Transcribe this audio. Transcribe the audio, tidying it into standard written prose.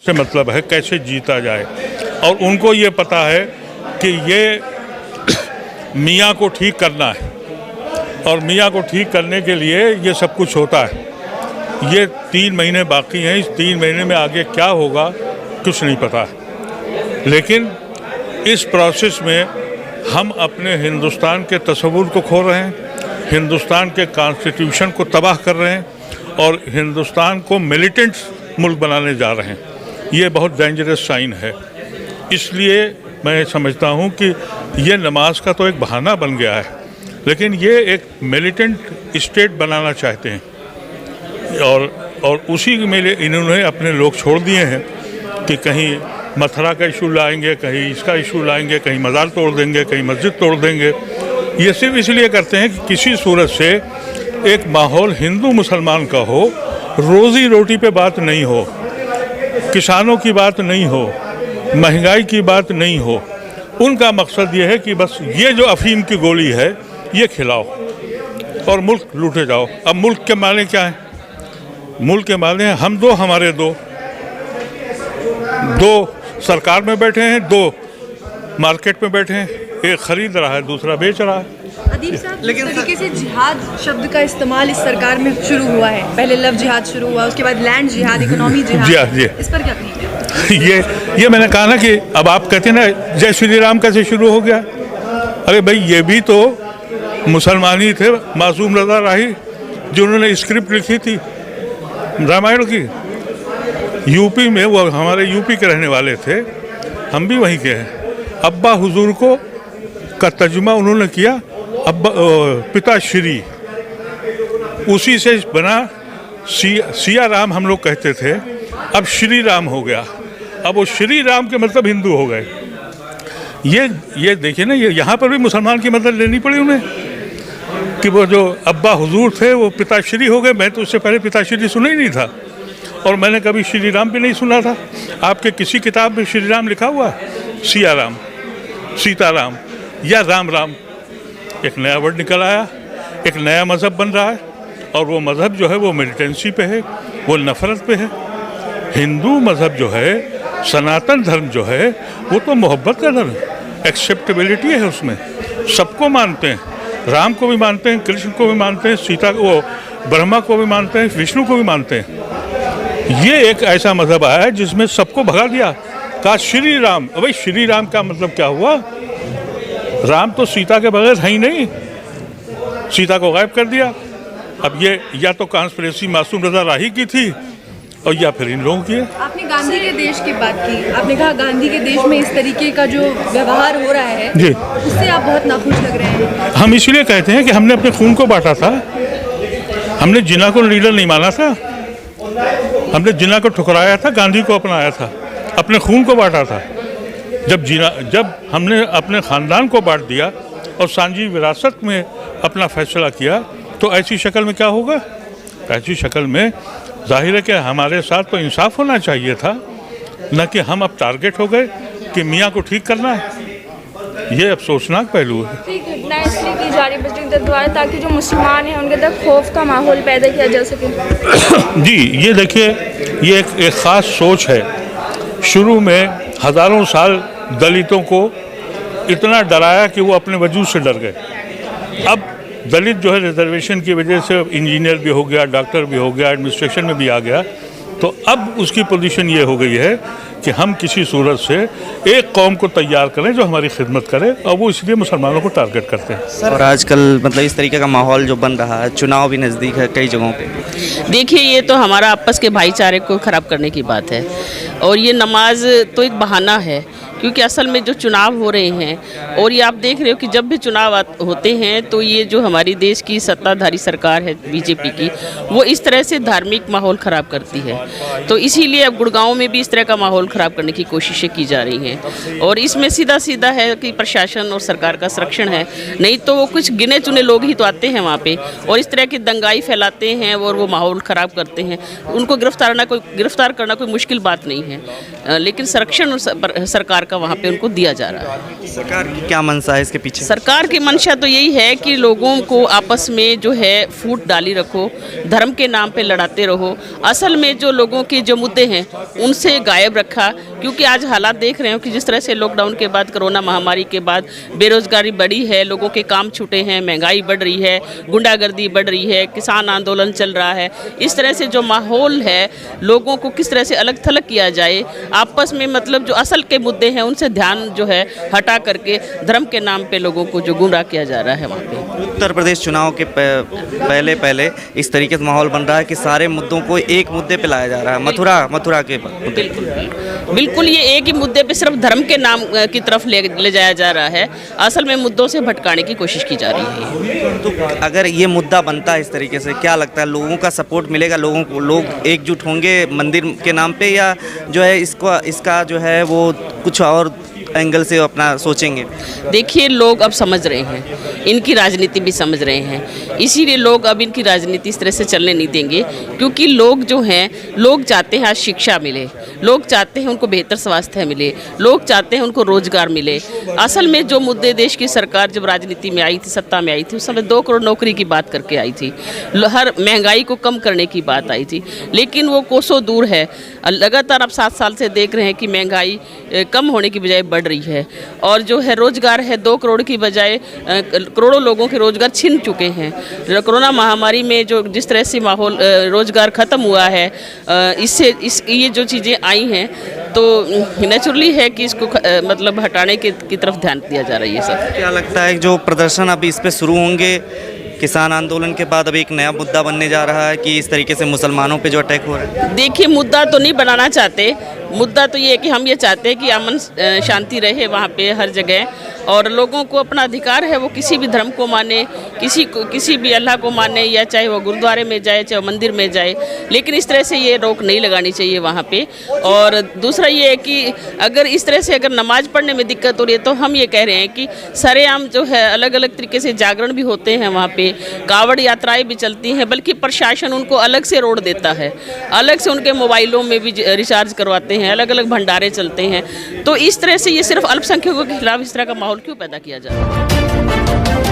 से मतलब है कैसे जीता जाए, और उनको ये पता है कि ये मियाँ को ठीक करना है, और मियाँ को ठीक करने के लिए ये सब कुछ होता है। ये 3 महीने बाकी हैं, इस 3 महीने में आगे क्या होगा कुछ नहीं पता है। लेकिन इस प्रोसेस में हम अपने हिंदुस्तान के तसव्वुर को खो रहे हैं, हिंदुस्तान के कॉन्स्टिट्यूशन को तबाह कर रहे हैं, और हिंदुस्तान को मिलिटेंट मुल्क बनाने जा रहे हैं। ये बहुत डेंजरस साइन है। इसलिए मैं समझता हूँ कि ये नमाज का तो एक बहाना बन गया है, लेकिन ये एक मिलिटेंट स्टेट बनाना चाहते हैं, और उसी में इन्होंने अपने लोग छोड़ दिए हैं कि कहीं मथुरा का इशू लाएंगे, कहीं इसका इशू लाएंगे, कहीं मज़ार तोड़ देंगे, कहीं मस्जिद तोड़ देंगे। ये सिर्फ इसलिए करते हैं कि किसी सूरत से एक माहौल हिंदू मुसलमान का हो, रोज़ी रोटी पे बात नहीं हो, किसानों की बात नहीं हो, महंगाई की बात नहीं हो। उनका मकसद ये है कि बस ये जो अफीम की गोली है ये खिलाओ और मुल्क लूटे जाओ। अब मुल्क के मालिक क्या हैं? मुल्क के मालिक हैं हम दो, हमारे दो सरकार में बैठे हैं, 2 मार्केट में बैठे हैं, एक खरीद रहा है, दूसरा बेच रहा है। अदीब साहब, लेकिन इस तरीके से जिहाद शब्द का इस्तेमाल इस सरकार में शुरू हुआ है। पहले लव जिहाद शुरू हुआ, उसके बाद लैंड जिहाद, इकोनॉमी जिहाद। जी। इस पर क्या कहेंगे? ये मैंने कहा ना कि अब आप कहते हैं ना जय श्री राम कैसे शुरू हो गया। अरे भाई, ये भी तो मुसलमान ही थे, मासूम रज़ा राही, जिन्होंने स्क्रिप्ट लिखी थी रामायण की। यूपी में, वो हमारे यूपी के रहने वाले थे, हम भी वहीं के हैं। अब्बा हुजूर को का तर्जुमा उन्होंने किया, अब्बा पिता श्री, उसी से बना सिया राम हम लोग कहते थे, अब श्री राम हो गया। अब वो श्री राम के मतलब हिंदू हो गए। ये देखिए ना, ये यहाँ पर भी मुसलमान की मदद लेनी पड़ी उन्हें कि वो जो अब्बा हुजूर थे वो पिताश्री हो गए। मैं तो उससे पहले पिताश्री सुना ही नहीं था, और मैंने कभी श्री राम भी नहीं सुना था। आपके किसी किताब में श्री राम लिखा हुआ है? सिया राम, सीताराम या राम राम। एक नया वर्ड निकल आया, एक नया मज़हब बन रहा है, और वो मज़हब जो है वो मिलिटेंसी पे है, वो नफ़रत पे है। हिंदू मज़हब जो है, सनातन धर्म जो है, वो तो मोहब्बत का धर्म है, एक्सेप्टेबिलिटी है उसमें, सबको मानते हैं, राम को भी मानते हैं, कृष्ण को भी मानते हैं, सीता को, ब्रह्मा को भी मानते हैं, विष्णु को भी मानते हैं। ये एक ऐसा मज़हब आया है जिसमें सबको भगा दिया, कहा श्री राम। भाई श्री राम का मतलब क्या हुआ? राम तो सीता के बगैर है ही नहीं, सीता को गायब कर दिया। अब ये या तो कॉन्स्पिरेसी मासूम रज़ा राही की थी, और या फिर इन लोगों की है। आपने गांधी के देश की बात की, आपने कहा गांधी के देश में इस तरीके का जो व्यवहार हो रहा है जी, उससे आप बहुत नाखुश लग रहे हैं। हम इसलिए कहते हैं कि हमने अपने खून को बांटा था, हमने जिन्ना को लीडर नहीं माना था, हमने जिन्ना को ठुकराया था, गांधी को अपनाया था, अपने खून को बांटा था। जब हमने अपने ख़ानदान को बांट दिया और सांझी विरासत में अपना फैसला किया, तो ऐसी शक्ल में क्या होगा? ऐसी शक्ल में जाहिर है कि हमारे साथ तो इंसाफ होना चाहिए था, न कि हम अब टारगेट हो गए कि मियाँ को ठीक करना है। ये अफसोसनाक पहलू है। ठीक घटना इसलिए की जा रही है बजरंग दल द्वारा, ताकि जो मुसलमान हैं उनके अंदर खौफ का माहौल पैदा किया जा सके। जी, ये देखिए, ये एक ख़ास सोच है। शुरू में हज़ारों साल दलितों को इतना डराया कि वो अपने वजूद से डर गए। अब दलित जो है रिजर्वेशन की वजह से इंजीनियर भी हो गया, डॉक्टर भी हो गया, एडमिनिस्ट्रेशन में भी आ गया, तो अब उसकी पोजीशन ये हो गई है कि हम किसी सूरत से एक कौम को तैयार करें जो हमारी खिदमत करे, और वो इसलिए मुसलमानों को टारगेट करते हैं। और आजकल मतलब इस तरीके का माहौल जो बन रहा है, चुनाव भी नज़दीक है कई जगहों पे। देखिए, ये तो हमारा आपस के भाईचारे को ख़राब करने की बात है, और ये नमाज तो एक बहाना है, क्योंकि असल में जो चुनाव हो रहे हैं, और ये आप देख रहे हो कि जब भी चुनाव होते हैं तो ये जो हमारी देश की सत्ताधारी सरकार है बीजेपी की, वो इस तरह से धार्मिक माहौल ख़राब करती है। तो इसीलिए अब गुड़गांव में भी इस तरह का माहौल ख़राब करने की कोशिशें की जा रही हैं, और इसमें सीधा सीधा है कि प्रशासन और सरकार का संरक्षण है, नहीं तो वो कुछ गिने चुने लोग ही तो आते हैं वहाँ पे और इस तरह की दंगाई फैलाते हैं और वो माहौल ख़राब करते हैं। उनको गिरफ्तार करना कोई मुश्किल बात नहीं है, लेकिन संरक्षण और सरकार का वहाँ पे उनको दिया जा रहा है। सरकार की क्या मंशा है इसके पीछे? सरकार की मंशा तो यही है कि लोगों को आपस में जो है फूट डाली रखो, धर्म के नाम पे लड़ाते रहो, असल में जो लोगों के जो मुद्दे हैं उनसे गायब रखा। क्योंकि आज हालात देख रहे हो कि जिस तरह से लॉकडाउन के बाद, कोरोना महामारी के बाद बेरोजगारी बढ़ी है, लोगों के काम छूटे हैं, महंगाई बढ़ रही है, गुंडागर्दी बढ़ रही है, किसान आंदोलन चल रहा है, इस तरह से जो माहौल है, लोगों को किस तरह से अलग थलग किया जाए, आपस में मतलब जो असल के मुद्दे हैं उनसे ध्यान जो है हटा करके धर्म के नाम पे लोगों को जो गुमराह किया जा रहा है वहाँ पे। उत्तर प्रदेश चुनाव के पहले इस तरीके से माहौल बन रहा है कि सारे मुद्दों को एक मुद्दे पे लाया जा रहा है, मथुरा के मुद्दे। बिल्कुल ये एक ही मुद्दे पे सिर्फ धर्म के नाम की तरफ ले जाया जा रहा है, असल में मुद्दों से भटकाने की कोशिश की जा रही है। तो अगर ये मुद्दा बनता है इस तरीके से, क्या लगता है लोगों का सपोर्ट मिलेगा? लोगों को, लोग एकजुट होंगे मंदिर के नाम पे, या जो है इसका जो है वो कुछ और एंगल से अपना सोचेंगे? देखिए, लोग अब समझ रहे हैं, इनकी राजनीति भी समझ रहे हैं, इसीलिए लोग अब इनकी राजनीति इस तरह से चलने नहीं देंगे। क्योंकि लोग जो हैं, लोग चाहते हैं आज शिक्षा मिले, लोग चाहते हैं उनको बेहतर स्वास्थ्य मिले, लोग चाहते हैं उनको रोजगार मिले। असल में जो मुद्दे देश की सरकार जब राजनीति में आई थी, सत्ता में आई थी, उस समय 2 करोड़ नौकरी की बात करके आई थी, हर महंगाई को कम करने की बात आई थी, लेकिन वो कोसों दूर है। लगातार आप 7 साल से देख रहे हैं कि महंगाई कम होने की बजाय बढ़ रही है, और जो है रोजगार है 2 करोड़ की बजाय करोड़ों लोगों के रोजगार छिन चुके हैं। कोरोना महामारी में जो जिस तरह से माहौल रोजगार ख़त्म हुआ है, ये जो चीज़ें आई हैं, तो नेचुरली है कि इसको मतलब हटाने की तरफ ध्यान दिया जा रही है सब। क्या लगता है जो प्रदर्शन अभी इस पे शुरू होंगे किसान आंदोलन के बाद, अभी एक नया मुद्दा बनने जा रहा है कि इस तरीके से मुसलमानों पे जो अटैक हो रहा है? देखिए, मुद्दा तो नहीं बनाना चाहते, मुद्दा तो ये है कि हम ये चाहते हैं कि अमन शांति रहे वहाँ पे हर जगह, और लोगों को अपना अधिकार है वो किसी भी धर्म को माने, किसी भी अल्लाह को माने, या चाहे वो गुरुद्वारे में जाए, चाहे वो मंदिर में जाए, लेकिन इस तरह से ये रोक नहीं लगानी चाहिए वहाँ पे। और दूसरा ये है कि अगर इस तरह से अगर नमाज पढ़ने में दिक्कत हो रही है, तो हम ये कह रहे हैं कि सरेआम जो है अलग अलग तरीके से जागरण भी होते हैं वहाँ पे, कावड़ यात्राएं भी चलती हैं, बल्कि प्रशासन उनको अलग से रोड देता है, अलग से उनके मोबाइलों में भी रिचार्ज करवाते हैं, अलग अलग भंडारे चलते हैं। तो इस तरह से ये सिर्फ अल्पसंख्यकों के खिलाफ इस तरह का माहौल क्यों पैदा किया जा रहा है?